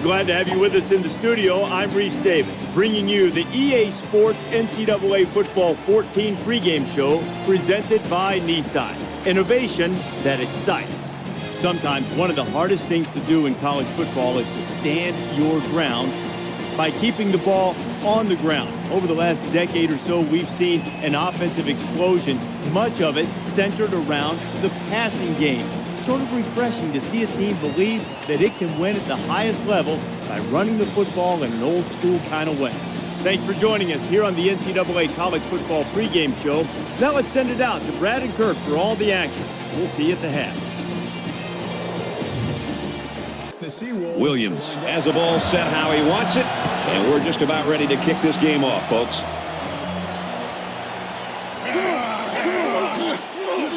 glad to have you with us in the studio. I'm Reese Davis, bringing you the EA Sports NCAA Football 14 pregame show presented by Nissan. Innovation that excites. Sometimes one of the hardest things to do in college football is to stand your ground by keeping the ball on the ground. Over the last decade or so, we've seen an offensive explosion, much of it centered around the passing game. Sort of refreshing to see a team believe that it can win at the highest level by running the football in an old-school kind of way. Thanks for joining us here on the NCAA College Football pregame show. Now let's send it out to Brad and Kirk for all the action. We'll see you at the half. Williams has the ball set how he wants it, and we're just about ready to kick this game off, folks.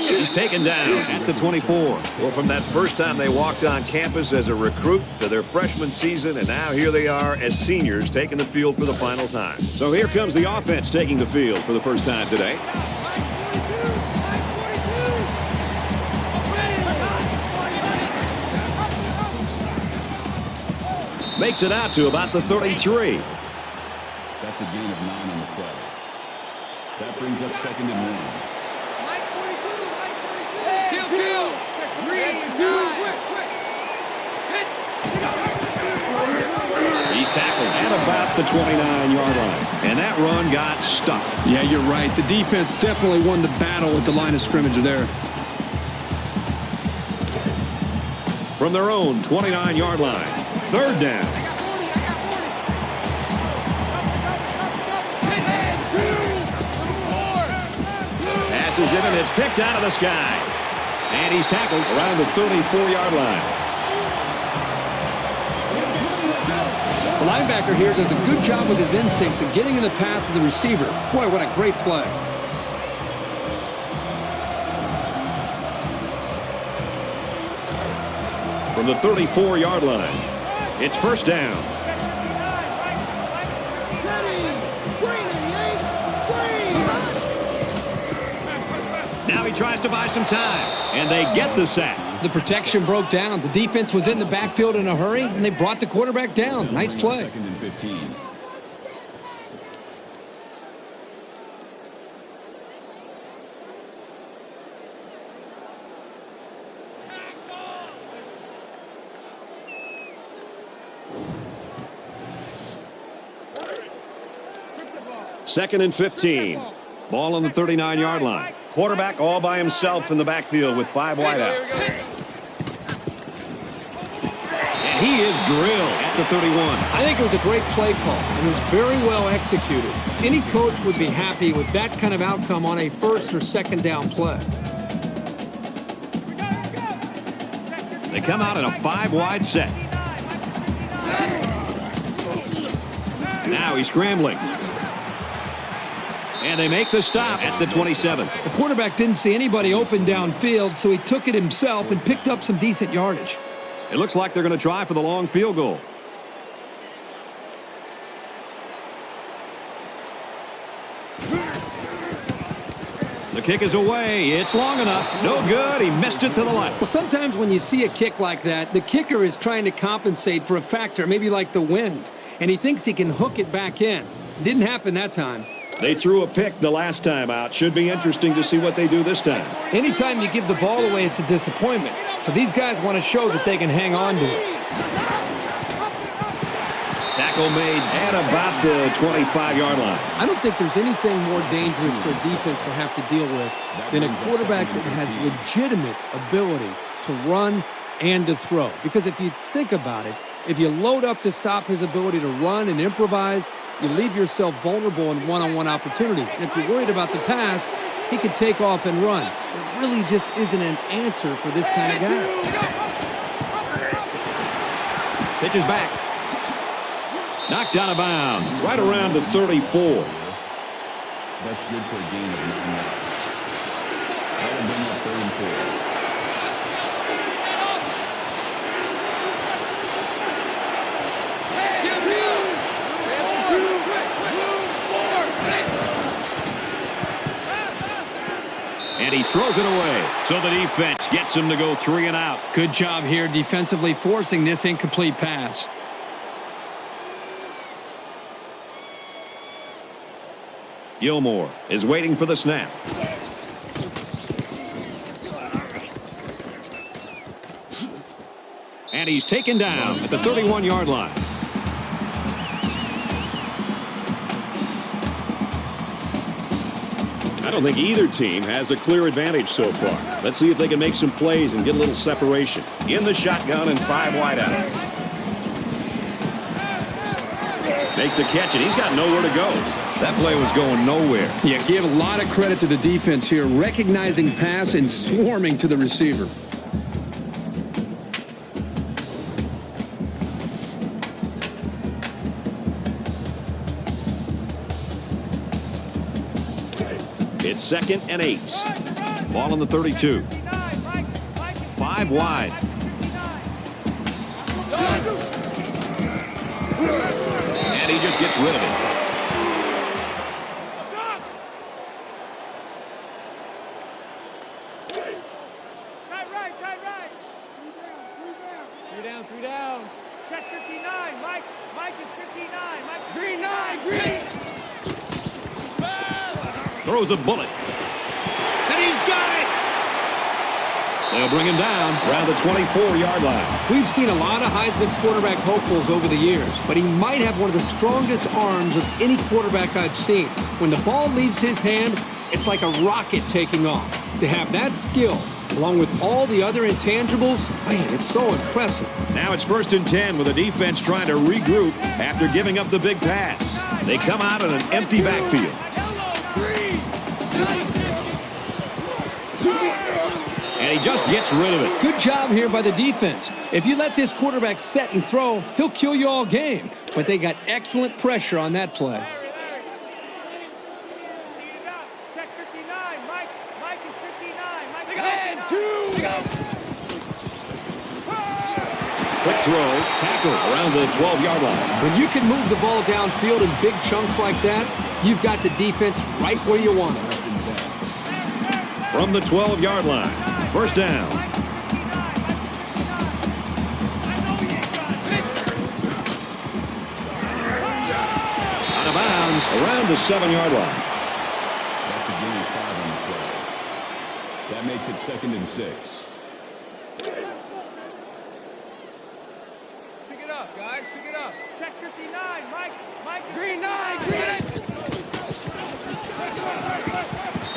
He's taken down at the 24. Well, from that first time they walked on campus as a recruit to their freshman season, and now here they are as seniors taking the field for the final time. So here comes the offense taking the field for the first time today. Makes it out to about the 33. That's a gain of 9 on the play. That brings up 2nd and 1. He's tackled at about the 29-yard line. And that run got stuck. Yeah, you're right. The defense definitely won the battle at the line of scrimmage there. From their own 29-yard line. 3rd down. Passes it, and it's picked out of the sky. And he's tackled around the 34-yard line. The linebacker here does a good job with his instincts and getting in the path of the receiver. Boy, what a great play. From the 34-yard line, it's 1st down. Now he tries to buy some time, and they get the sack. The protection broke down. The defense was in the backfield in a hurry, and they brought the quarterback down. Nice play. 2nd and 15. Second and 15. Ball on the 39-yard line. Quarterback all by himself in the backfield with 5 wideouts. And he is drilled at the 31. I think it was a great play call, and it was very well executed. Any coach would be happy with that kind of outcome on a 1st or 2nd down play. They come out in a 5-wide set. Now he's scrambling. And they make the stop at the 27. The quarterback didn't see anybody open downfield, so he took it himself and picked up some decent yardage. It looks like they're going to try for the long field goal. The kick is away. It's long enough. No good. He missed it to the left. Well, sometimes when you see a kick like that, the kicker is trying to compensate for a factor, maybe like the wind, and he thinks he can hook it back in. It didn't happen that time. They threw a pick the last time out. Should be interesting to see what they do this time. Anytime you give the ball away, it's a disappointment. So these guys want to show that they can hang on to it. Tackle made at about the 25-yard line. I don't think there's anything more dangerous for a defense to have to deal with than a quarterback that has legitimate ability to run and to throw. Because if you think about it, if you load up to stop his ability to run and improvise, you leave yourself vulnerable in one-on-one opportunities. And if you're worried about the pass, he can take off and run. There really just isn't an answer for this kind of guy. Pitches back. Knocked out of bounds. Right around the 34. That's good for a gain of 9 yards. That'll bring up 3rd and 4. And he throws it away. So the defense gets him to go 3 and out. Good job here defensively forcing this incomplete pass. Gilmore is waiting for the snap. And he's taken down at the 31-yard line. I don't think either team has a clear advantage so far. Let's see if they can make some plays and get a little separation. In the shotgun and 5 wideouts. Makes a catch, and he's got nowhere to go. That play was going nowhere. Yeah, give a lot of credit to the defense here, recognizing pass and swarming to the receiver. It's 2nd and 8. Ball on the 32. 5 wide. And he just gets rid of it. Three down. Check 59. Mike is 59. Mike. Green. Throws a bullet. And he's got it! They'll bring him down around the 24-yard line. We've seen a lot of Heisman quarterback hopefuls over the years, but he might have one of the strongest arms of any quarterback I've seen. When the ball leaves his hand, it's like a rocket taking off. To have that skill, along with all the other intangibles, man, it's so impressive. Now it's 1st and 10 with the defense trying to regroup after giving up the big pass. They come out in an empty backfield. And he just gets rid of it. Good job here by the defense. If you let this quarterback set and throw, he'll kill you all game. But they got excellent pressure on that play. Check 59. Mike is 59. Mike And 2. Quick throw, tackle around the 12-yard line. When you can move the ball downfield in big chunks like that, you've got the defense right where you want it. From the 12-yard line, 1st down. Out of bounds around the 7-yard line. That's a gain of 5 on the play. That makes it 2nd and 6. Pick it up, guys. Pick it up. Check 59. Mike is Green 9.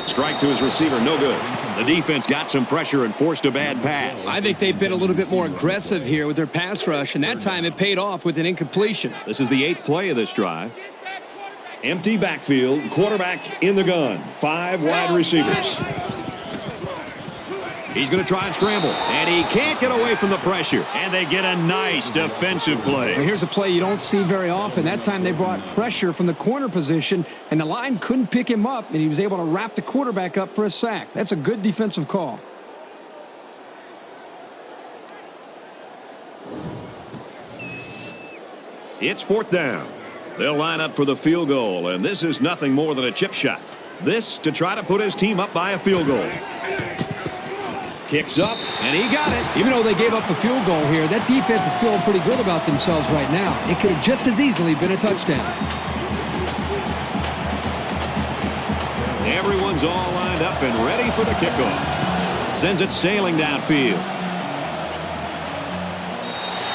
Strike to his receiver, no good. The defense got some pressure and forced a bad pass. I think they've been a little bit more aggressive here with their pass rush, and that time it paid off with an incompletion. This is the 8th play of this drive. Empty backfield, quarterback in the gun. 5 wide receivers. He's going to try and scramble, and he can't get away from the pressure. And they get a nice defensive play. Well, here's a play you don't see very often. That time they brought pressure from the corner position, and the line couldn't pick him up, and he was able to wrap the quarterback up for a sack. That's a good defensive call. It's 4th down. They'll line up for the field goal, and this is nothing more than a chip shot. This to try to put his team up by a field goal. Kicks up, and he got it. Even though they gave up a field goal here, that defense is feeling pretty good about themselves right now. It could have just as easily been a touchdown. Everyone's all lined up and ready for the kickoff. Sends it sailing downfield.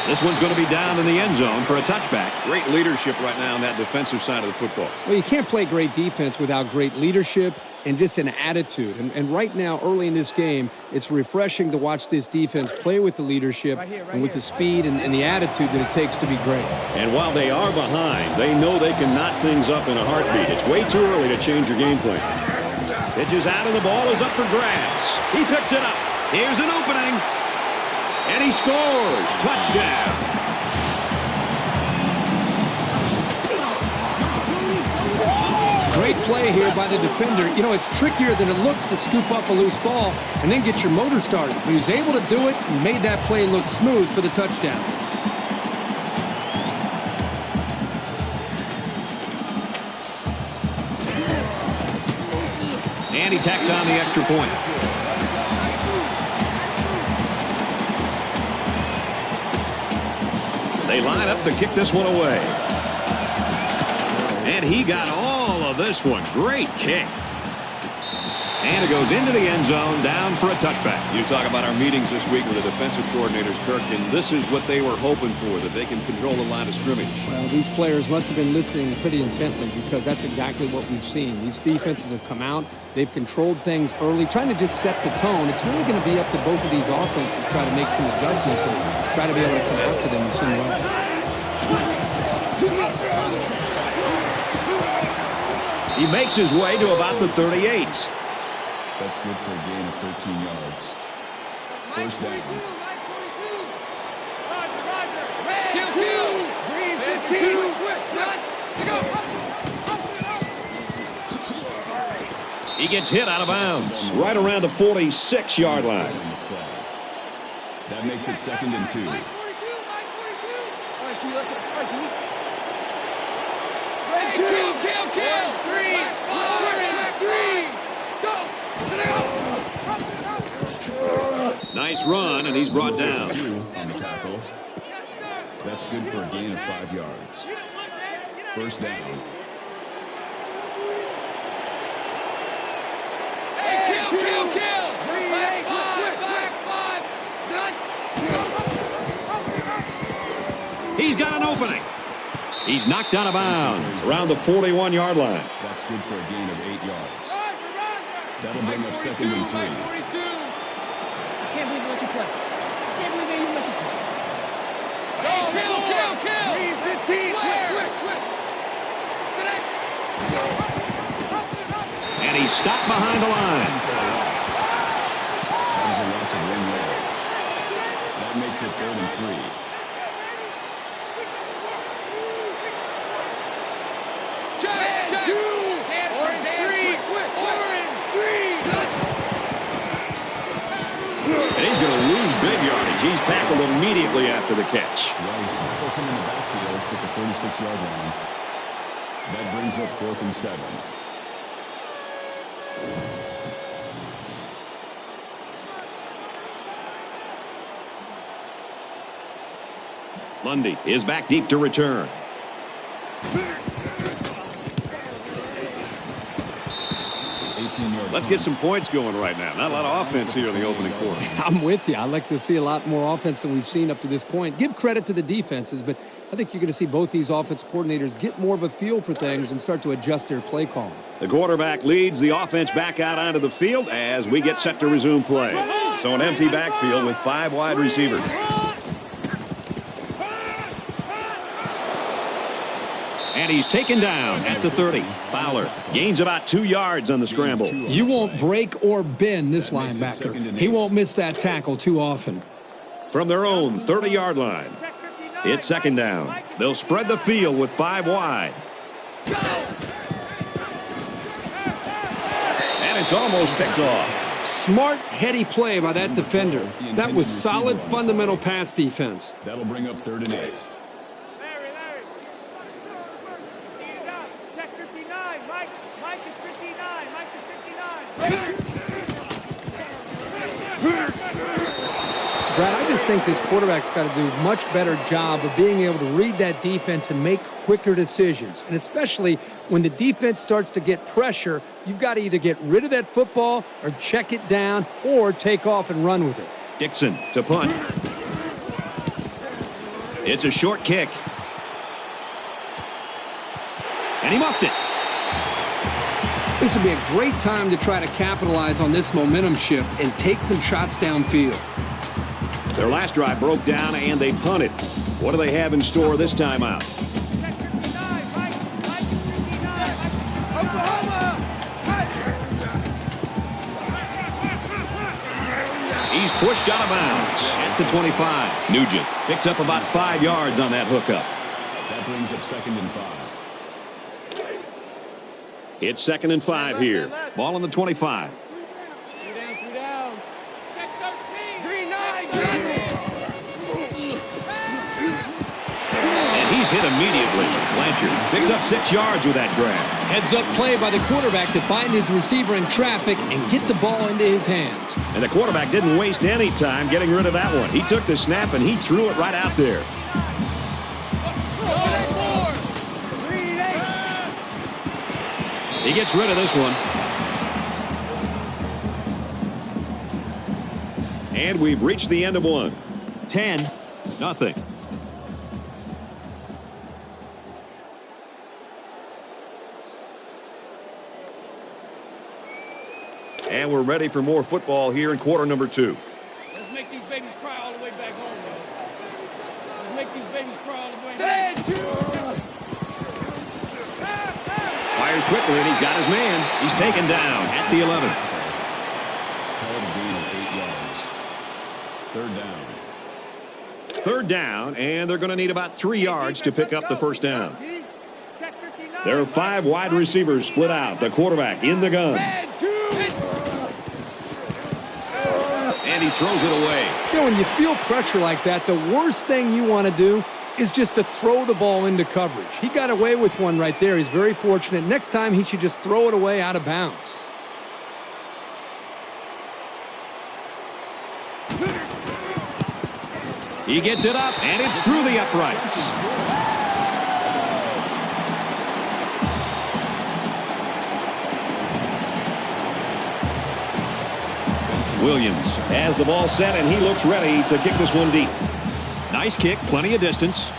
This one's going to be down in the end zone for a touchback. Great leadership right now on that defensive side of the football. Well, you can't play great defense without great leadership and just an attitude. And right now, early in this game, it's refreshing to watch this defense play with the leadership and with the speed and the attitude that it takes to be great. And while they are behind, they know they can knot things up in a heartbeat. It's way too early to change your game plan. Pitches out and the ball is up for grabs. He picks it up. Here's an opening. And he scores. Touchdown. Great play here by the defender. You know, it's trickier than it looks to scoop up a loose ball and then get your motor started. But he was able to do it and made that play look smooth for the touchdown. And he tacks on the extra point. They line up to kick this one away. And he got all of this one. Great kick. And it goes into the end zone, down for a touchback. You talk about our meetings this week with the defensive coordinators, Kirk, and this is what they were hoping for, that they can control the line of scrimmage. Well, these players must have been listening pretty intently because that's exactly what we've seen. These defenses have come out. They've controlled things early, trying to just set the tone. It's really going to be up to both of these offenses to try to make some adjustments and try to be able to come after them in some way. He makes his way to about the 38. That's good for a gain of 13 yards. First down. He gets hit out of bounds right around the 46-yard line. That makes it 2nd and 2. Nice run, and he's brought down. On the tackle. That's good for a gain of 5 yards. First down. He's got an opening. He's knocked out of bounds around the 41-yard line. That's good for a gain of 8 yards. That'll bring up 2nd and 3. I can't believe they let you play. I can't believe they even let you play. Kill! 15, switch. And he's stopped behind the line. That was a loss of 1 yard. That makes it 3rd and 3. And he's going to lose big yardage. He's tackled immediately after the catch. Rice puts him in the backfield at the 36-yard line. That brings us 4th and 7. Lundy is back deep to return. Let's get some points going right now. Not a lot of offense here in the opening quarter. I'm with you. I'd like to see a lot more offense than we've seen up to this point. Give credit to the defenses, but I think you're going to see both these offense coordinators get more of a feel for things and start to adjust their play calling. The quarterback leads the offense back out onto the field as we get set to resume play. So an empty backfield with 5 wide receivers. And he's taken down at the 30. Fowler gains about 2 yards on the scramble. You won't break or bend this linebacker. He won't miss that tackle too often. From their own 30-yard line, it's 2nd down. They'll spread the field with 5 wide. And it's almost picked off. Smart, heady play by that defender. That was solid fundamental pass defense. That'll bring up 3rd and 8. Check 59. Mike is 59. Mike is 59. Brad, I just think this quarterback's got to do a much better job of being able to read that defense and make quicker decisions. And especially when the defense starts to get pressure, you've got to either get rid of that football or check it down or take off and run with it. Dixon to punt. It's a short kick. And he muffed it. This would be a great time to try to capitalize on this momentum shift and take some shots downfield. Their last drive broke down and they punted. What do they have in store this time out? Check 59. Mike is 59. Oklahoma. He's pushed out of bounds at the 25. Nugent picks up about 5 yards on that hookup. That brings up 2nd and 5. It's 2nd and 5 here. Ball on the 25. 3 down. Check 13. Green 9. And he's hit immediately. Blanchard picks up 6 yards with that grab. Heads up play by the quarterback to find his receiver in traffic and get the ball into his hands. And the quarterback didn't waste any time getting rid of that one. He took the snap and he threw it right out there. He gets rid of this one. And we've reached the end of one. 10-0. And we're ready for more football here in quarter number 2. Let's make these babies cry all the way back home, man. Let's make these babies cry all the way back home. Fires quickly, and he's got his man. He's taken down at the 11. Held a gain of 8 yards. 3rd down. 3rd down, and they're going to need about 3 yards to pick up the first down. There are 5 wide receivers split out. The quarterback in the gun. And he throws it away. You know, when you feel pressure like that, the worst thing you want to do is just to throw the ball into coverage. He got away with one right there. He's very fortunate. Next time, he should just throw it away out of bounds. He gets it up, and it's through the uprights. Williams has the ball set, and he looks ready to kick this one deep. Nice kick, plenty of distance.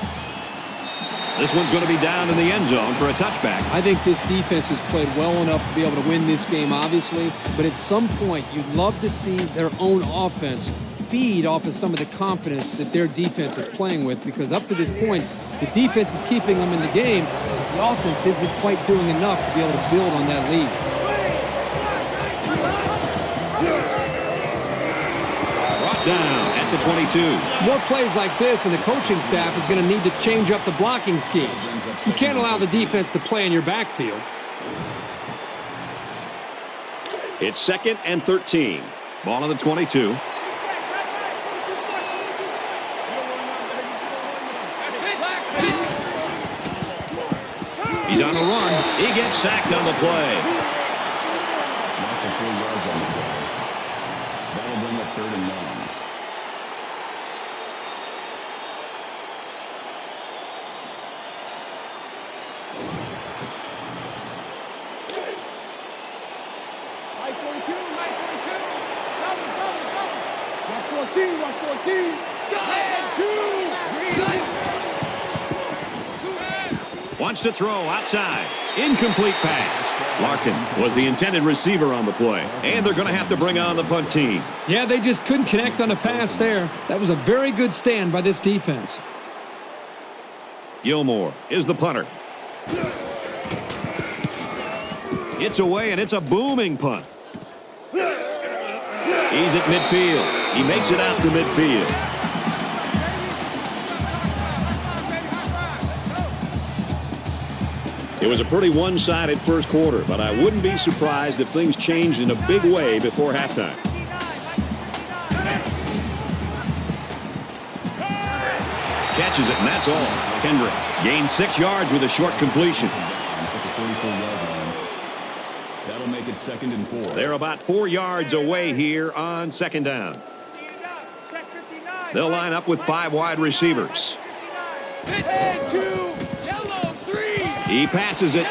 This one's going to be down in the end zone for a touchback. I think this defense has played well enough to be able to win this game, obviously. But at some point, you'd love to see their own offense feed off of some of the confidence that their defense is playing with, because up to this point, the defense is keeping them in the game. The offense isn't quite doing enough to be able to build on that lead. Brought down at the 22. More plays like this, and the coaching staff is going to need to change up the blocking scheme. You can't allow the defense to play in your backfield. It's 2nd and 13. Ball on the 22. He's on the run. He gets sacked on the play. Loss of 4 yards on the play. That'll bring up 3rd and 9. Mike 42, Mike 42. Watch 14, watch 14. Wants to throw outside. Incomplete pass. Larkin was the intended receiver on the play. And they're going to have to bring on the punt team. Yeah, they just couldn't connect on a pass there. That was a very good stand by this defense. Gilmore is the punter. It's away, and it's a booming punt. He's at midfield. He makes it out to midfield. It was a pretty one-sided first quarter, but I wouldn't be surprised if things changed in a big way before halftime. Catches it, and that's all. Kendrick gains 6 yards with a short completion. That'll make it 2nd and 4. They're about 4 yards away here on 2nd down. They'll line up with 5 wide receivers. He passes it,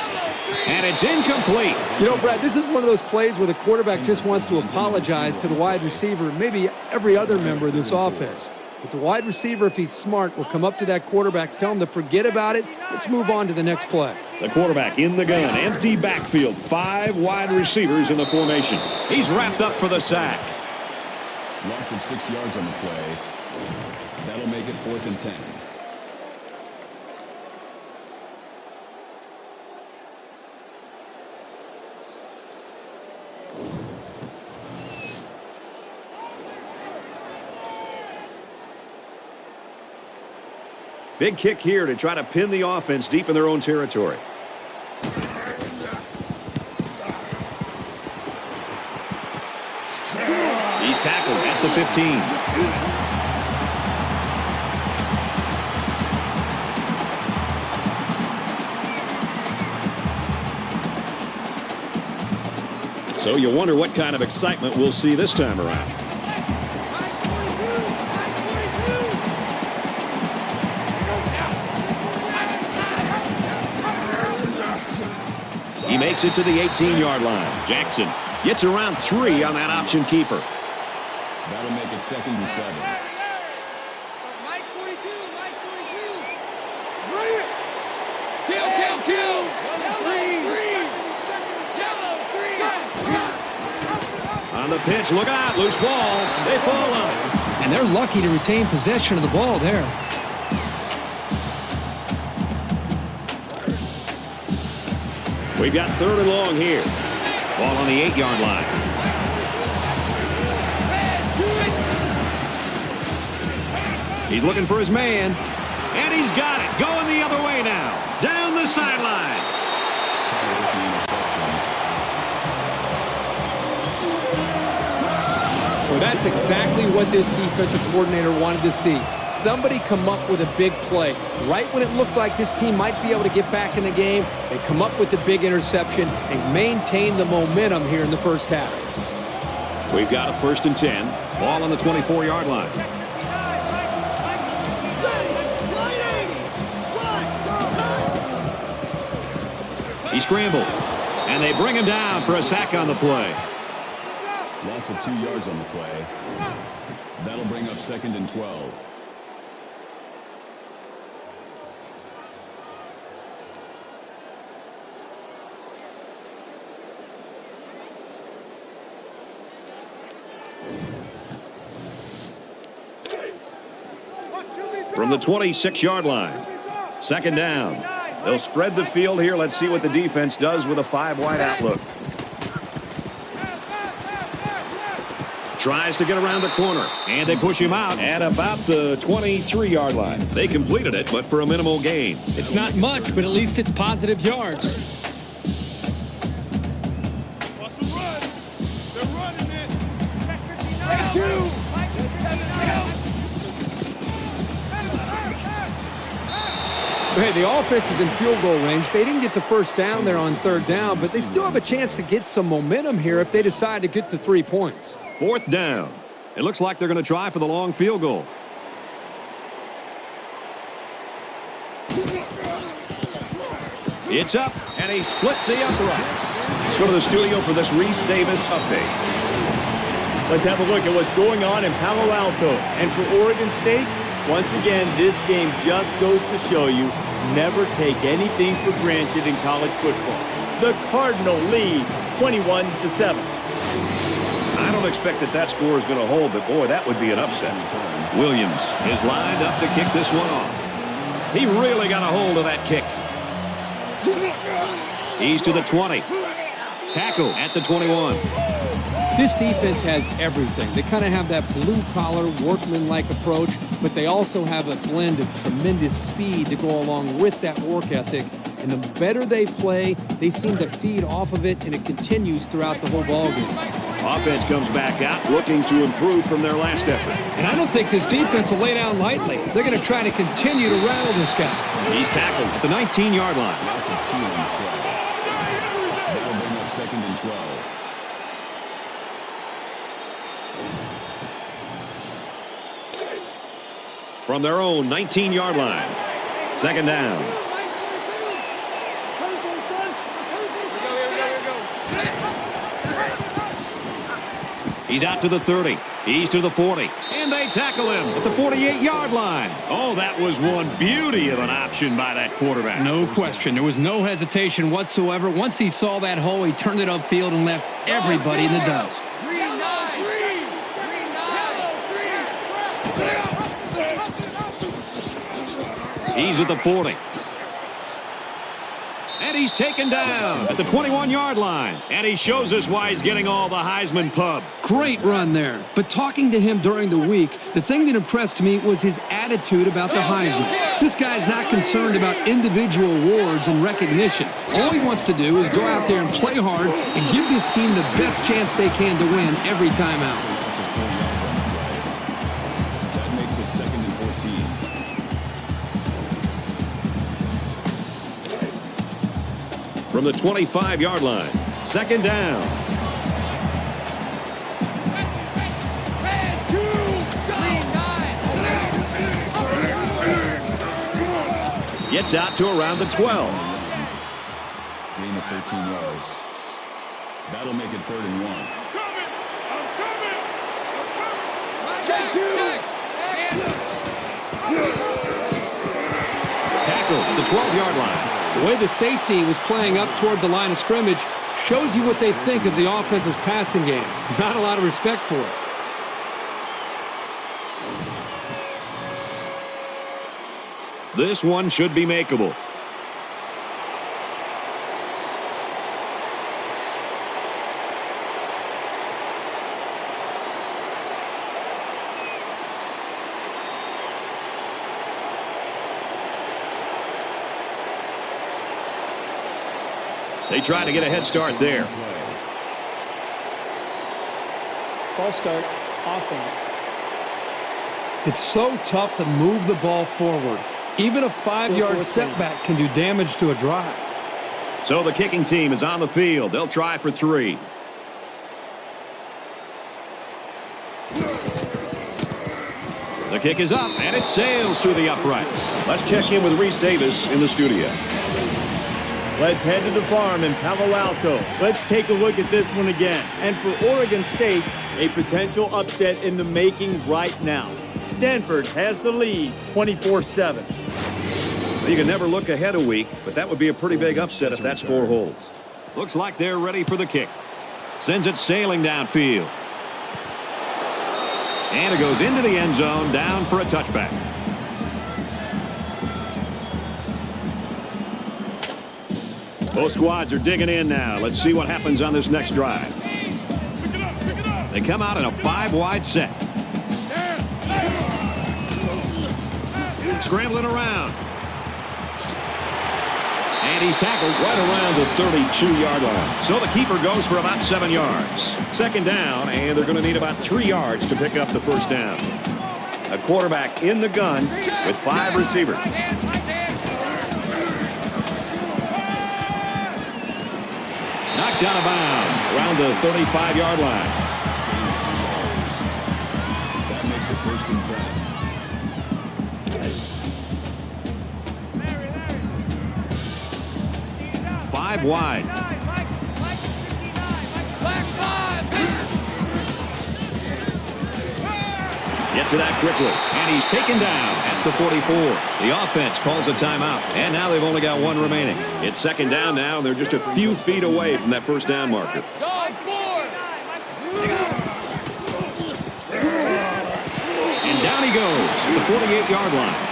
and it's incomplete. You know, Brad, this is one of those plays where the quarterback just wants to apologize to the wide receiver, maybe every other member of this offense. But the wide receiver, if he's smart, will come up to that quarterback, tell him to forget about it. Let's move on to the next play. The quarterback in the gun, empty backfield, 5 wide receivers in the formation. He's wrapped up for the sack. Loss of 6 yards on the play. That'll make it 4th and 10. Big kick here to try to pin the offense deep in their own territory. He's tackled at the 15. So you wonder what kind of excitement we'll see this time around. He makes it to the 18-yard line. Jackson gets around 3 on that option keeper. That'll make it 2nd and 7. Mike 42, Mike 42. Bring it. Kill. Green. Yellow, green. On the pitch, look out, loose ball. They fall on it. And they're lucky to retain possession of the ball there. We've got 3rd and long here. Ball on the 8-yard line. He's looking for his man. And he's got it. Going the other way now. Down the sideline. Well, that's exactly what this defensive coordinator wanted to see. Somebody come up with a big play. Right when it looked like this team might be able to get back in the game, they come up with the big interception and maintain the momentum here in the first half. We've got a 1st and 10. Ball on the 24-yard line. He scrambled. And they bring him down for a sack on the play. Loss of 2 yards on the play. That'll bring up 2nd and 12. From the 26-yard line. 2nd down. They'll spread the field here. Let's see what the defense does with a 5-wide outlook. Tries to get around the corner, and they push him out at about the 23-yard line. They completed it, but for a minimal gain. It's not much, but at least it's positive yards. Hey, the offense is in field goal range. They didn't get the 1st down there on 3rd down, but they still have a chance to get some momentum here if they decide to get the 3 points. 4th down. It looks like they're going to try for the long field goal. It's up, and he splits the uprights. Let's go to the studio for this Reese Davis update. Let's have a look at what's going on in Palo Alto. And for Oregon State, once again, this game just goes to show you never take anything for granted in college football. The Cardinal lead 21-7. I don't expect that score is going to hold, but boy, that would be an upset. Williams is lined up to kick this one off. He really got a hold of that kick. He's to the 20. Tackle at the 21. This defense has everything. They kind of have that blue-collar, workman-like approach, but they also have a blend of tremendous speed to go along with that work ethic. And the better they play, they seem to feed off of it, and it continues throughout the whole ballgame. Offense comes back out looking to improve from their last effort. And I don't think this defense will lay down lightly. They're going to try to continue to rattle this guy. He's tackled at the 19-yard line. Loss of 2 on the play. That'll bring up 2nd and 12. From their own 19-yard line. 2nd down. He's out to the 30. He's to the 40. And they tackle him at the 48-yard line. Oh, that was one beauty of an option by that quarterback. No question. There was no hesitation whatsoever. Once he saw that hole, he turned it upfield and left everybody in the dust. He's at the 40. And he's taken down at the 21-yard line. And he shows us why he's getting all the Heisman pub. Great run there. But talking to him during the week, the thing that impressed me was his attitude about the Heisman. This guy's not concerned about individual awards and recognition. All he wants to do is go out there and play hard and give this team the best chance they can to win every time out. That makes it 2nd and 14. From the 25-yard line. 2nd down. Gets out to around the 12. gain of 13 yards. That'll make it 3rd and 1. Check. Tackle at the 12-yard line. The way the safety was playing up toward the line of scrimmage shows you what they think of the offense's passing game. Not a lot of respect for it. This one should be makeable. They try to get a head start there. False start, offense. It's so tough to move the ball forward. Even a 5-yard setback can do damage to a drive. So the kicking team is on the field. They'll try for 3. The kick is up, and it sails through the uprights. Let's check in with Reese Davis in the studio. Let's head to the farm in Palo Alto. Let's take a look at this one again. And for Oregon State, a potential upset in the making right now. Stanford has the lead 24-7. You can never look ahead a week, but that would be a pretty big upset if that score holds. Looks like they're ready for the kick. Sends it sailing downfield. And it goes into the end zone, down for a touchback. Both squads are digging in now. Let's see what happens on this next drive. They come out in a 5-wide set. Scrambling around. And he's tackled right around the 32-yard line. So the keeper goes for about 7 yards. 2nd down, and they're going to need about 3 yards to pick up the first down. A quarterback in the gun with 5 receivers. Knocked out of bounds around the 35-yard line. That makes it 1st and 10. 5 wide. Gets it out quickly, and he's taken down at the 44. The offense calls a timeout, and now they've only got 1 remaining. It's 2nd down now, and they're just a few feet away from that first down marker. And down he goes at the 48-yard line.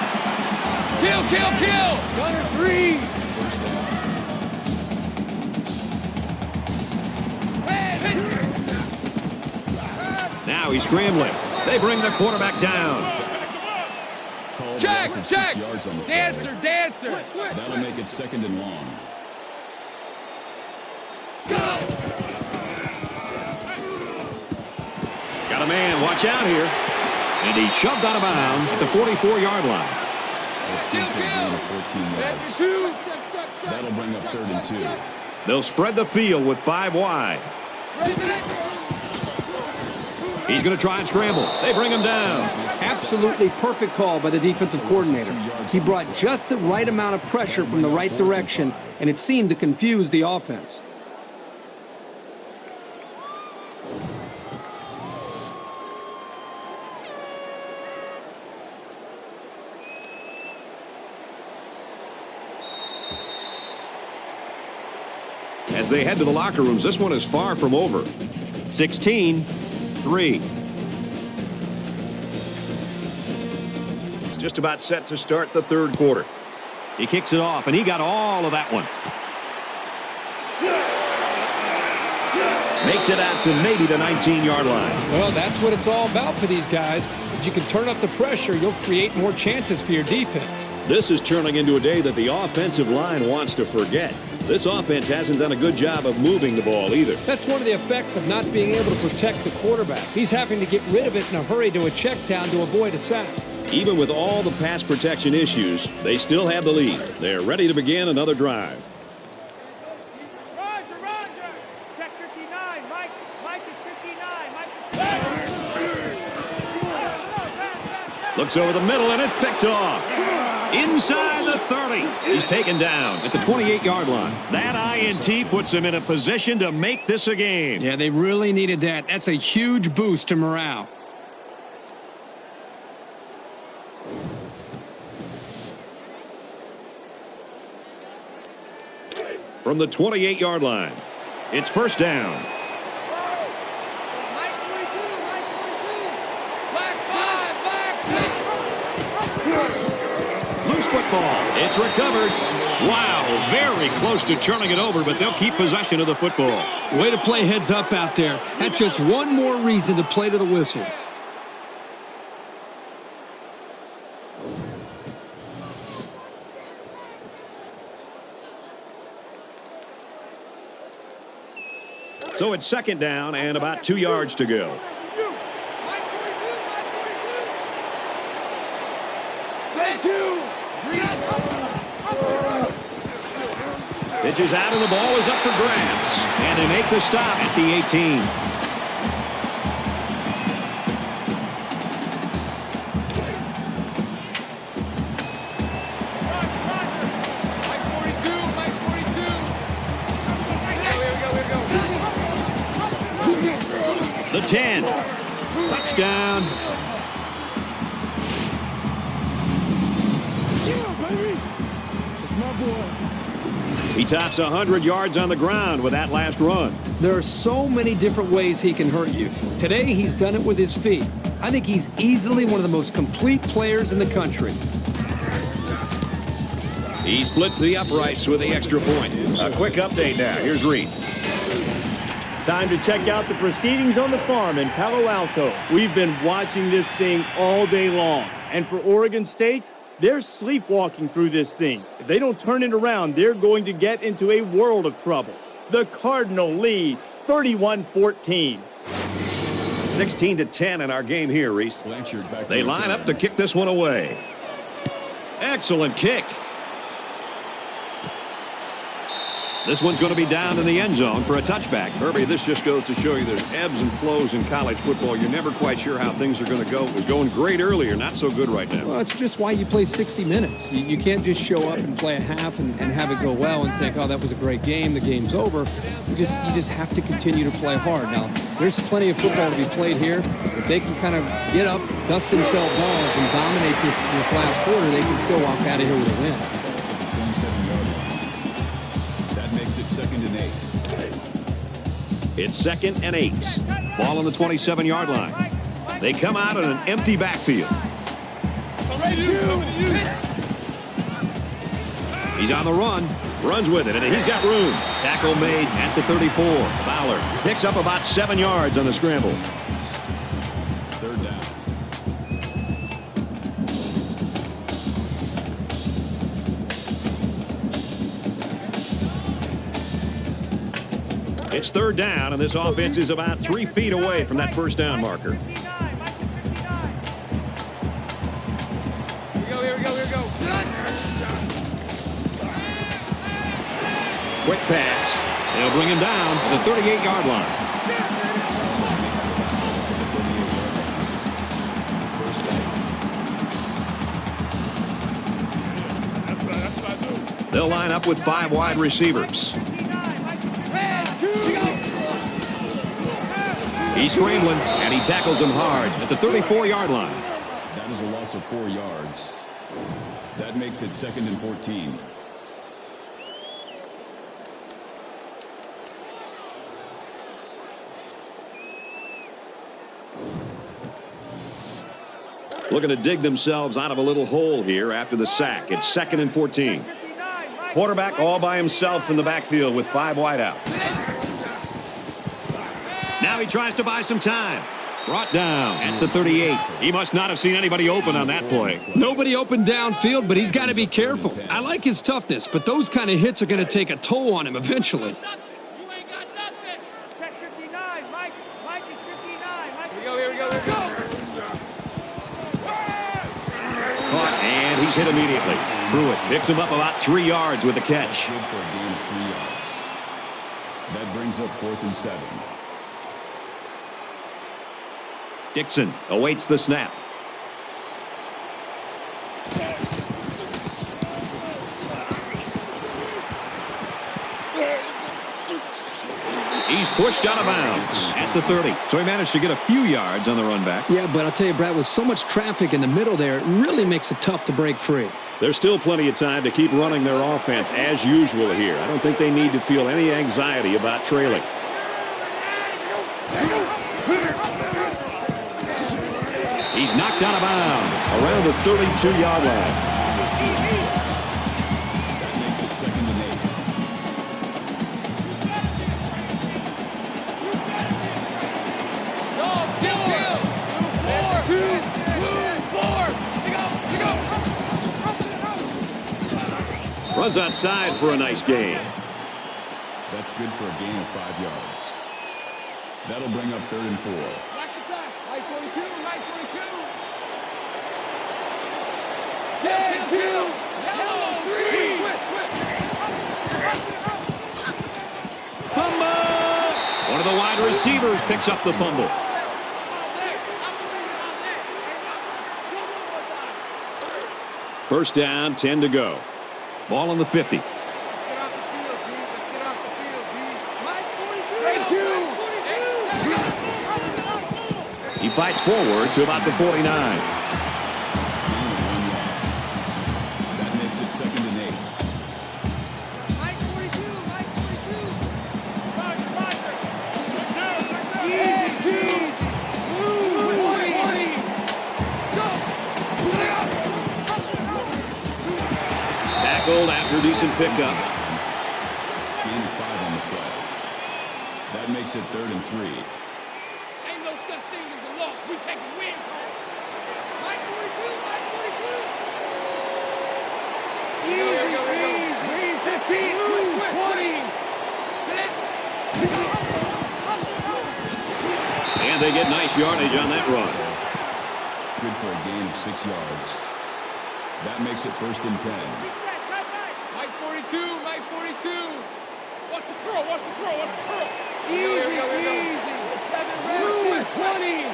Kill! Gunner 3! Now he's scrambling. They bring the quarterback down. Check! Dancer! That'll make it 2nd and long. Got a man, watch out here. And he's shoved out of bounds at the 44-yard line. That'll bring up 3rd and 2. They'll spread the field with 5 wide. He's going to try and scramble. They bring him down. Absolutely perfect call by the defensive coordinator. He brought just the right amount of pressure from the right direction, and it seemed to confuse the offense. As they head to the locker rooms, this one is far from over. 16-3. It's just about set to start the 3rd quarter. He kicks it off, and he got all of that one. Makes it out to maybe the 19-yard line. Well, that's what it's all about for these guys. If you can turn up the pressure, you'll create more chances for your defense. This is turning into a day that the offensive line wants to forget. This offense hasn't done a good job of moving the ball either. That's one of the effects of not being able to protect the quarterback. He's having to get rid of it in a hurry to a check down to avoid a sack. Even with all the pass protection issues, they still have the lead. They're ready to begin another drive. Roger! Check 59. Mike is 59. Looks over the middle, and it's picked off. Inside the 30. 40. He's taken down at the 28-yard line. That INT puts him in a position to make this a game. Yeah, they really needed that. That's a huge boost to morale. From the 28-yard line, it's first down. Loose football. It's recovered. Wow, very close to turning it over, but they'll keep possession of the football. Way to play heads up out there. That's just one more reason to play to the whistle. So it's second down and about 2 yards to go. Pitches out and the ball is up for grabs. And they make the stop at the 18. The 10. Touchdown. He tops 100 yards on the ground with that last run. There are so many different ways he can hurt you. Today, he's done it with his feet. I think he's easily one of the most complete players in the country. He splits the uprights with the extra point. A quick update now. Here's Reese. Time to check out the proceedings on the farm in Palo Alto. We've been watching this thing all day long. And for Oregon State, they're sleepwalking through this thing. If they don't turn it around, they're going to get into a world of trouble. The Cardinal lead, 31-14. 16-10 in our game here, Reese. They line up to kick this one away. Excellent kick. This one's going to be down in the end zone for a touchback. Herbie, this just goes to show you there's ebbs and flows in college football. You're never quite sure how things are going to go. It was going great earlier, not so good right now. Well, it's just why you play 60 minutes. You can't just show up and play a half and have it go well and think, oh, that was a great game, the game's over. You just have to continue to play hard. Now, there's plenty of football to be played here. If they can kind of get up, dust themselves off, and dominate this last quarter, they can still walk out of here with a win. It's second and 8. It's second and 8. Ball on the 27-yard line. They come out in an empty backfield. He's on the run. Runs with it, and he's got room. Tackle made at the 34. Fowler picks up about 7 yards on the scramble. Third down. It's third down, and this offense is about 3 feet away from that first down marker. Here we go. Quick pass. They'll bring him down to the 38-yard line. They'll line up with 5 wide receivers. He's scrambling, and he tackles him hard at the 34-yard line. That is a loss of 4 yards. That makes it second and 14. Looking to dig themselves out of a little hole here after the sack. It's second and 14. Quarterback all by himself in the backfield with 5 wideouts. Now he tries to buy some time. Brought down at the 38. He must not have seen anybody open on that play. Nobody open downfield, but he's got to be careful. I like his toughness, but those kind of hits are going to take a toll on him eventually. You ain't got nothing. Check 59, Mike. Mike is 59. Mike. Here we go. Caught, and he's hit immediately. Pruitt picks him up about 3 yards with the catch. Good for a gain of 3 yards. That brings up 4th and 7. Dixon awaits the snap. He's pushed out of bounds at the 30. So he managed to get a few yards on the run back. Yeah, but I'll tell you, Brad, with so much traffic in the middle there, it really makes it tough to break free. There's still plenty of time to keep running their offense as usual here. I don't think they need to feel any anxiety about trailing. He's knocked out of bounds Around the 32-yard line. That makes it 2nd and 8. Runs outside for a nice gain. That's good for a gain of 5 yards. That'll bring up 3rd and 4. Back to pass. Right 42, right 42. Dead field. Yellow, green. Fumble! One of the wide receivers picks up the fumble. First down, 10 to go. Ball on the 50. Let's get off the field, B. Let's get off the field, B. Mike's 42. He fights forward to about the 49. That makes it 2nd and 8. Mike 42, Mike 42. Easy. Move, 20. Go. Tackled after decent pickup. Gain of 5 on the play. That makes it 3rd and 3. Ain't no such thing as a loss. We take a win. Mike 42, Mike 42. Easy. 15, 20. And they get nice yardage on that run. Good for a gain of 6 yards. That makes it 1st and 10. Mike 42, Mike 42. Watch the curl, watch the curl, watch the curl. Easy. 20.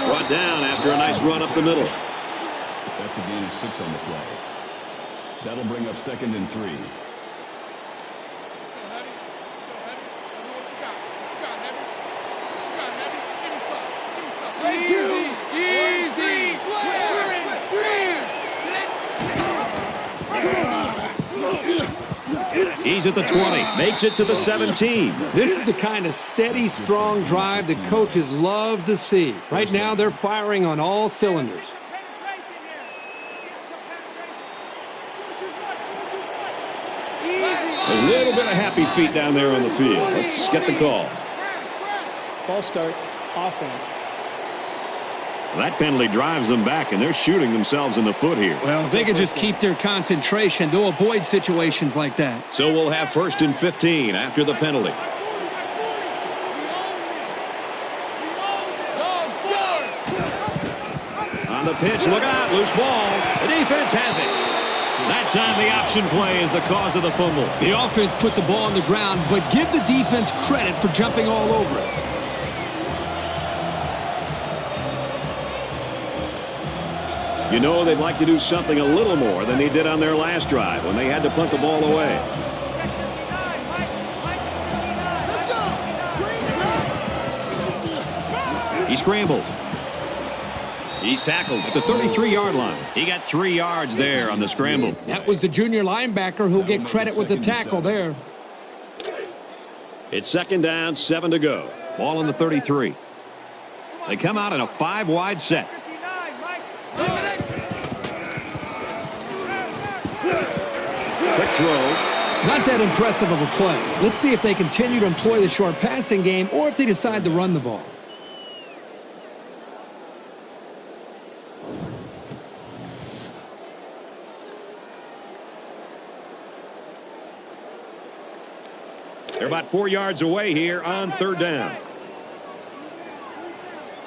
Brought down after a nice run up the middle. That's a gain of 6 on the play. That'll bring up 2nd and 3. Let's go, Heavy. What you got? What you got, Heavy? What you got, Heavy? Give me some. Easy. He's at the 20. Makes it to the 17. This is the kind of steady, strong drive that coaches love to see. Right now, they're firing on all cylinders. A little bit of happy feet down there on the field. Let's get the call. False start, offense. That penalty drives them back, and they're shooting themselves in the foot here. Well, if they can just keep their concentration, they'll avoid situations like that. So we'll have 1st and 15 after the penalty. On the pitch, look out, loose ball. The defense has it. That time the option play is the cause of the fumble. The offense put the ball on the ground, but give the defense credit for jumping all over it. You know they'd like to do something a little more than they did on their last drive when they had to punt the ball away. He scrambled. He's tackled at the 33-yard line. He got 3 yards there on the scramble. That was the junior linebacker who'll get credit with the tackle there. It's 2nd down, 7 to go. Ball on the 33. They come out in a 5-wide set. Quick throw. Not that impressive of a play. Let's see if they continue to employ the short passing game or if they decide to run the ball. They're about 4 yards away here on 3rd down.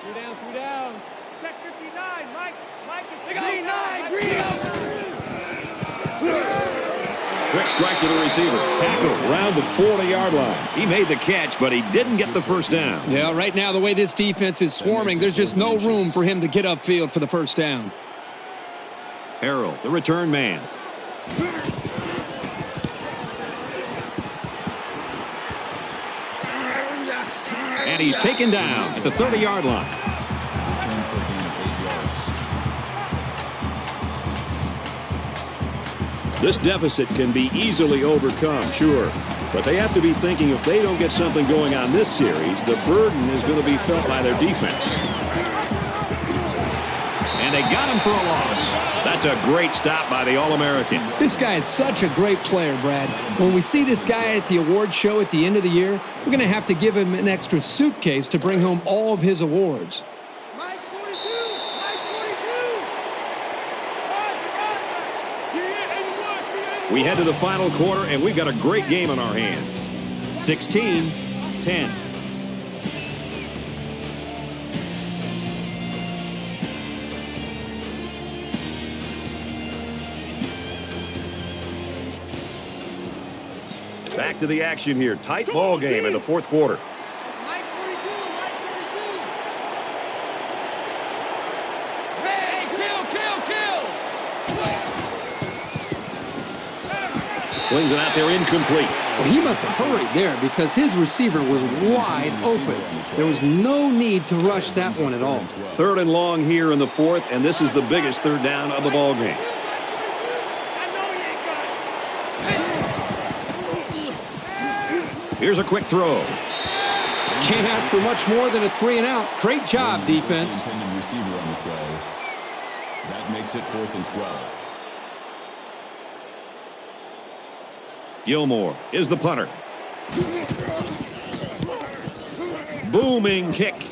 3 down. Check 59, Mike. Mike is 59. Quick strike to the receiver. Tackle around the 40-yard line. He made the catch, but he didn't get the first down. Yeah, right now, the way this defense is swarming, there's just no room for him to get upfield for the first down. Harrell, the return man. And he's taken down at the 30-yard line. Return for a gain of 8 yards. This deficit can be easily overcome, sure. But they have to be thinking if they don't get something going on this series, the burden is going to be felt by their defense. And they got him for a loss. That's a great stop by the All-American. This guy is such a great player, Brad. When we see this guy at the award show at the end of the year, we're going to have to give him an extra suitcase to bring home all of his awards. Mike's 42! Mike's 42! We head to the final quarter, and we've got a great game on our hands. 16-10. Back to the action here. Tight ball game in the fourth quarter. Mike 42! Mike 42! Hey, kill! Slings it out there incomplete. Well, he must have hurried there because his receiver was wide open. There was no need to rush that one at all. 3rd and long here in the fourth, and this is the biggest third down of the ball game. Here's a quick throw. Can't ask for much more than a 3-and-out. Great job, defense. Intended receiver on the play. That makes it 4th and 12. Gilmore is the punter. Booming kick.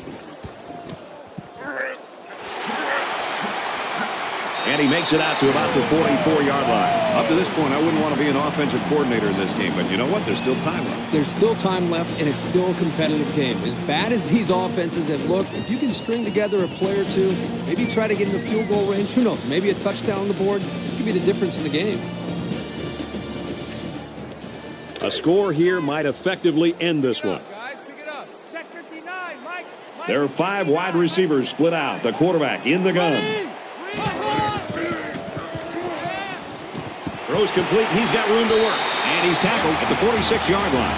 And he makes it out to about the 44-yard line. Up to this point, I wouldn't want to be an offensive coordinator in this game, but you know what? There's still time left. There's still time left, and it's still a competitive game. As bad as these offenses have looked, if you can string together a play or two, maybe try to get in the field goal range, who knows, maybe a touchdown on the board, it could be the difference in the game. A score here might effectively end this one. Guys, pick it up. Check 59. Mike. There are 5 wide receivers split out. The quarterback in the gun. Throws complete. He's got room to work. And he's tackled at the 46-yard line.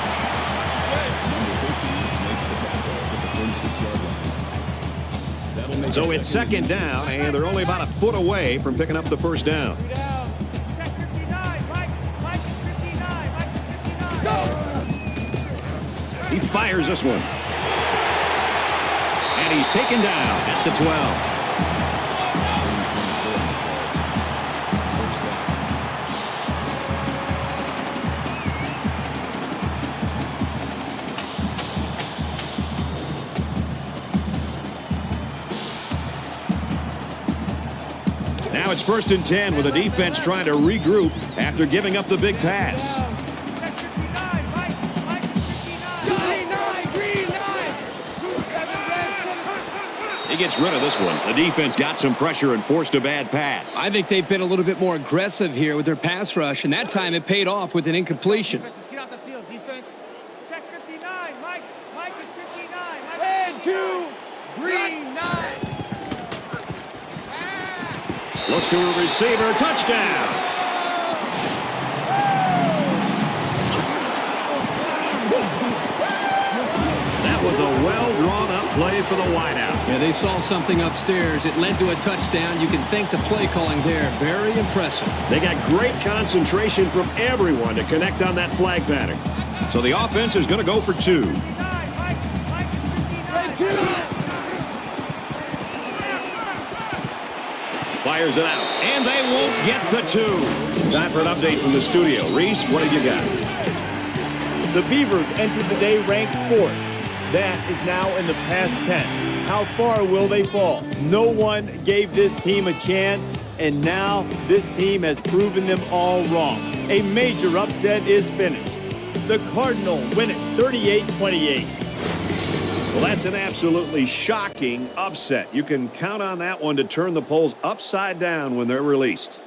Number 50 makes the tackle at the 46-yard line. That'll make So it it's second down, and they're only about a foot away from picking up the first down. Check 59. Mike. Mike is 59. Mike is 59. Go! He fires this one. And he's taken down at the 12. Now it's 1st and 10 with the defense trying to regroup after giving up the big pass. Check 59. Mike. Mike is 59. Green 9. He gets rid of this one. The defense got some pressure and forced a bad pass. I think they've been a little bit more aggressive here with their pass rush, and that time it paid off with an incompletion. Get out the field, defense. Check 59. Mike. Mike is 59. Mike and 2. Green 9. Looks to a receiver. Touchdown. That was a well-drawn-up play for the wideout. Yeah, they saw something upstairs. It led to a touchdown. You can thank the play calling there. Very impressive. They got great concentration from everyone to connect on that flag pattern. So the offense is going to go for 2. Mike is 59. Fires it out. And they won't get the 2. Time for an update from the studio. Reese, what have you got? The Beavers entered the day ranked 4th. That is now in the past tense. How far will they fall? No one gave this team a chance, and now this team has proven them all wrong. A major upset is finished. The Cardinals win it 38-28. Well, that's an absolutely shocking upset. You can count on that one to turn the polls upside down when they're released.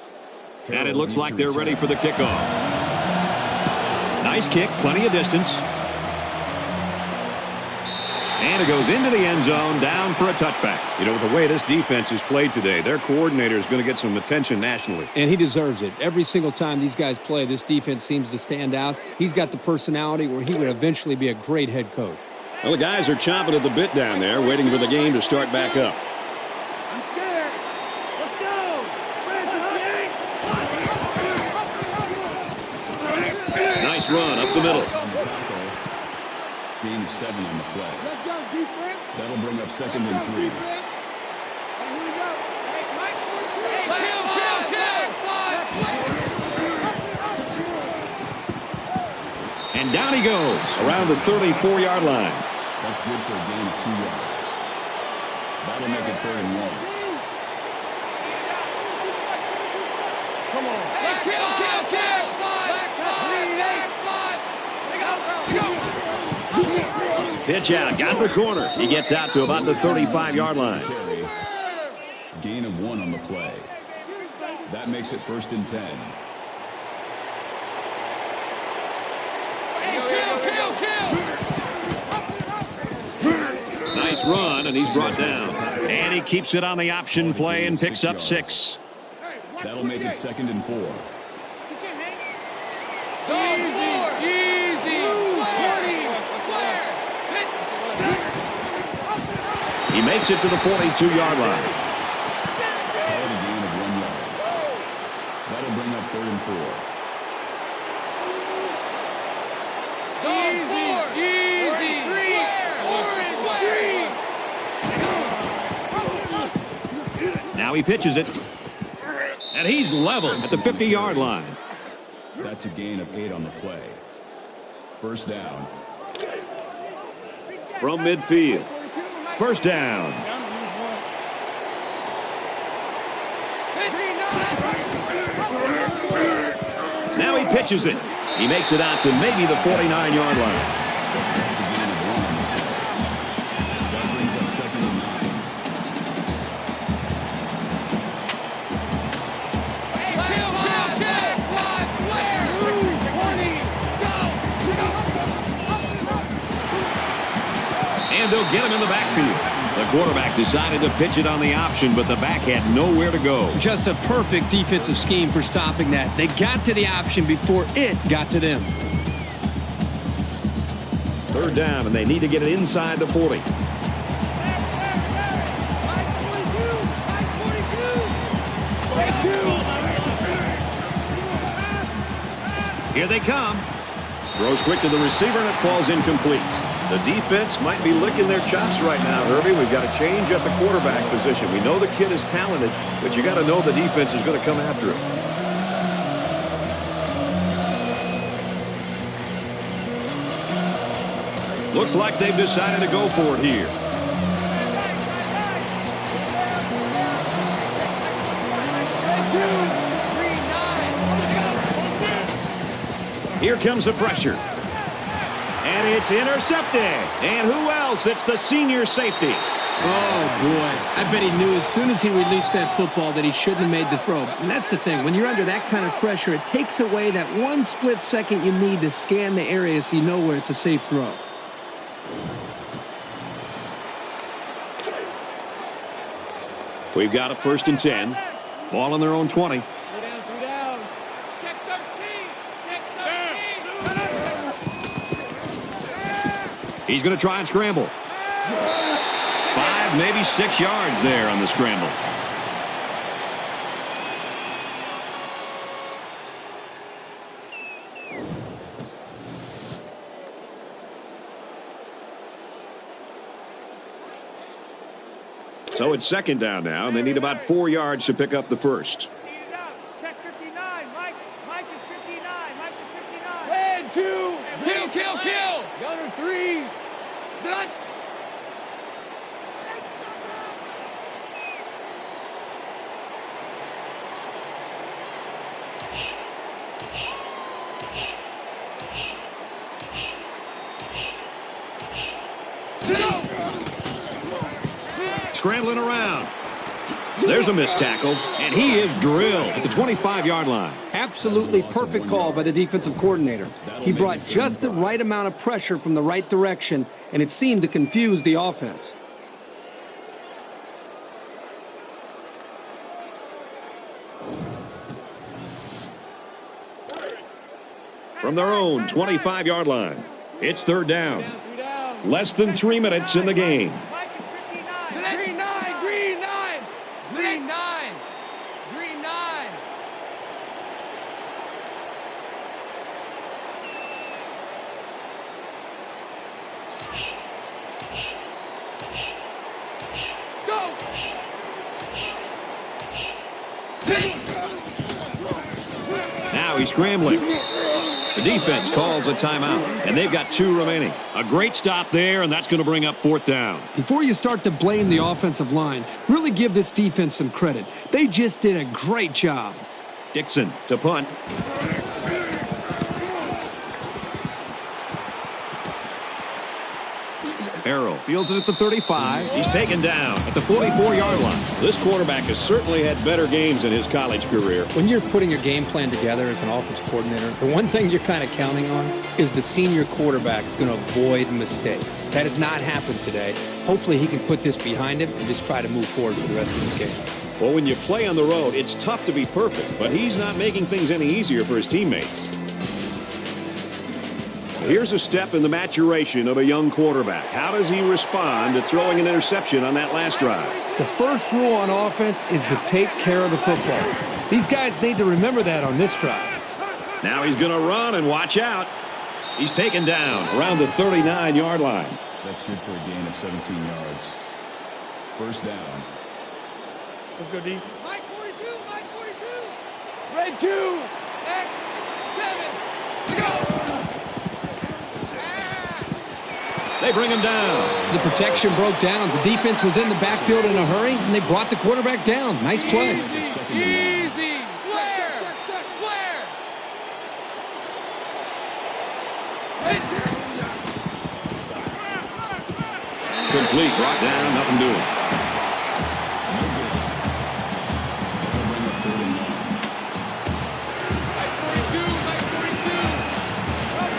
And it looks like they're ready for the kickoff. Nice kick, plenty of distance. And it goes into the end zone, down for a touchback. You know, the way this defense is played today, their coordinator is going to get some attention nationally. And he deserves it. Every single time these guys play, this defense seems to stand out. He's got the personality where he would eventually be a great head coach. Well, the guys are chomping at the bit down there, waiting for the game to start back up. I'm scared. Let's go. Nice run up the middle. Gain of 7 on the play. Let's go, defense. That'll bring up 2nd and 3. Defense. Hey, here we go. Hey, Mike's for 2. Hey, kill. And down he goes around the 34-yard line. That's good for a gain of 2 yards. That'll make it 3rd and 1. Come on. Hey, kill. Pitch out, got the corner. He gets out to about the 35-yard line. Gain of 1 on the play. That makes it 1st and 10. Nice run, and he's brought down. And he keeps it on the option play and picks up 6. That'll make it 2nd and 4. Easy. He makes it to the 42-yard line. Call it a gain of 1 yard. That'll bring up 3rd and 4. Now he pitches it. And he's level at the 50-yard line. That's a gain of 8 on the play. 1st down. From midfield. 1st down. Now he pitches it. He makes it out to maybe the 49-yard line. That's a gain of 1 on the play. That brings up 2nd and 9. And they'll get him in the backfield. The quarterback decided to pitch it on the option, but the back had nowhere to go. Just a perfect defensive scheme for stopping that. They got to the option before it got to them. 3rd down, and they need to get it inside the 40. Here they come. Throws quick to the receiver, and it falls incomplete. The defense might be licking their chops right now, Herbie. We've got a change at the quarterback position. We know the kid is talented, but you got to know the defense is going to come after him. Looks like they've decided to go for it here. Here comes the pressure. And it's intercepted. And who else? It's the senior safety. Oh, boy. I bet he knew as soon as he released that football that he shouldn't have made the throw. And that's the thing. When you're under that kind of pressure, it takes away that 1 split second you need to scan the area so you know where it's a safe throw. We've got a 1st and 10. Ball on their own 20. He's going to try and scramble. 5, maybe 6 yards there on the scramble. So it's 2nd down now, and they need about 4 yards to pick up the 1st. Check 59. Mike is 59. Mike is 59. And 2. Kill. Gunner 3. Done. Scrambling around. There's a missed tackle, and he is drilled at the 25-yard line. Absolutely perfect call by the defensive coordinator. He brought just the right amount of pressure from the right direction, and it seemed to confuse the offense. From their own 25-yard line, it's third down. Less than 3 minutes in the game. Green 9, green 9, green 9, green 9. Go. Now he's scrambling. The defense calls a timeout, and they've got 2 remaining. A great stop there, and that's going to bring up fourth down. Before you start to blame the offensive line, really give this defense some credit. They just did a great job. Dixon to punt. Harrell fields it at the 35. He's taken down at the 44-yard line. This quarterback has certainly had better games in his college career. When you're putting your game plan together as an offensive coordinator, the one thing you're kind of counting on is the senior quarterback is going to avoid mistakes. That has not happened today. Hopefully he can put this behind him and just try to move forward for the rest of this game. Well, when you play on the road, it's tough to be perfect, but he's not making things any easier for his teammates. Here's a step in the maturation of a young quarterback. How does he respond to throwing an interception on that last drive? The first rule on offense is to take care of the football. These guys need to remember that on this drive. Now he's going to run, and watch out. He's taken down around the 39-yard line. That's good for a gain of 17 yards. First down. Let's go, D. Mike 42, Mike 42. Red 2, X 7. Go. They bring him down. The protection broke down. The defense was in the backfield in a hurry, and they brought the quarterback down. Nice play. Easy. Flare. Check. Flare. Complete. Brought down. Nothing doing.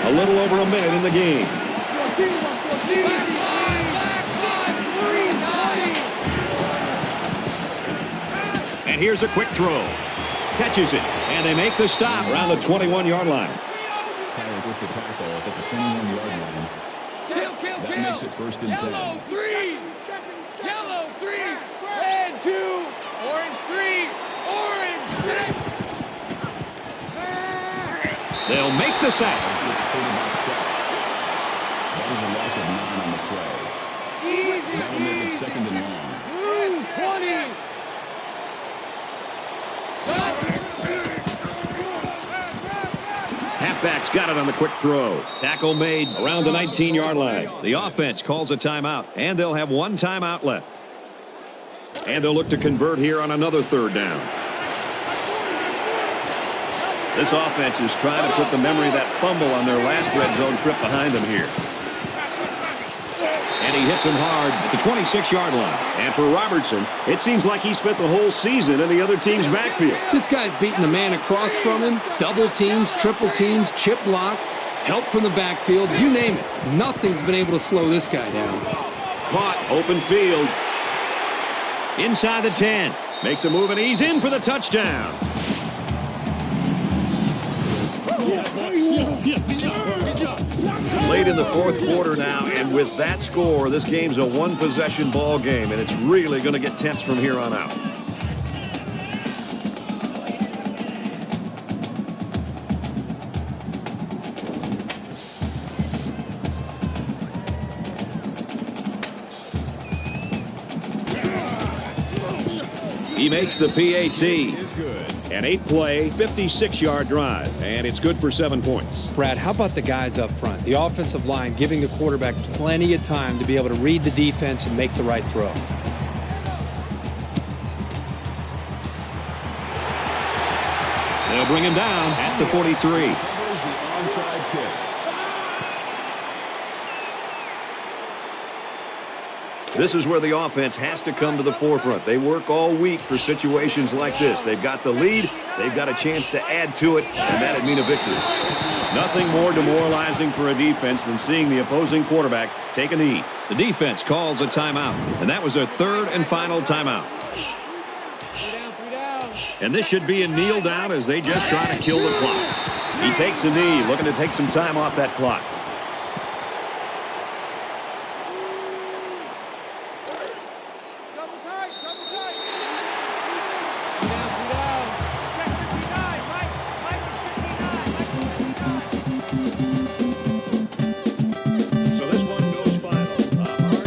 A little over a minute in the game. And here's a quick throw. Catches it, and they make the stop Around the 21-yard line. Tyler with the tackle at the 21-yard line. Kill. That makes it first and 10. Yellow 3. Yellow 3. Red 2. Orange 3. Orange 6. They'll make the sack. That was a loss of 9 on the play. Easy. That'll make it second and long. 20. Halfback's got it on the quick throw. Tackle made Around the 19-yard line. The offense calls a timeout, and they'll have 1 timeout left. And they'll look to convert here on another third down. This offense is trying to put the memory of that fumble on their last red zone trip behind them here. And he hits him hard at the 26-yard line. And for Robertson, it seems like he spent the whole season in the other team's backfield. This guy's beating the man across from him. Double teams, triple teams, chip blocks, help from the backfield, you name it. Nothing's been able to slow this guy down. Caught, open field. Inside the 10. Makes a move, and he's in for the touchdown. Late in the fourth quarter now, and with that score, this game's a one-possession ball game, and it's really going to get tense from here on out. He makes the PAT. Is good. An 8-play, 56-yard drive, and it's good for 7 points. Brad, how about the guys up front? The offensive line giving the quarterback plenty of time to be able to read the defense and make the right throw. They'll bring him down at the 43. Covers the onside kick. This is where the offense has to come to the forefront. They work all week for situations like this. They've got the lead. They've got a chance to add to it, and that'd mean a victory. Nothing more demoralizing for a defense than seeing the opposing quarterback take a knee. The defense calls a timeout, and that was their third and final timeout. 3 down. And this should be a kneel down as they just try to kill the clock. He takes a knee, looking to take some time off that clock. Double tight, double tight. 3 down. Check 59, Mike. Mike is 59. So this one goes final. A hard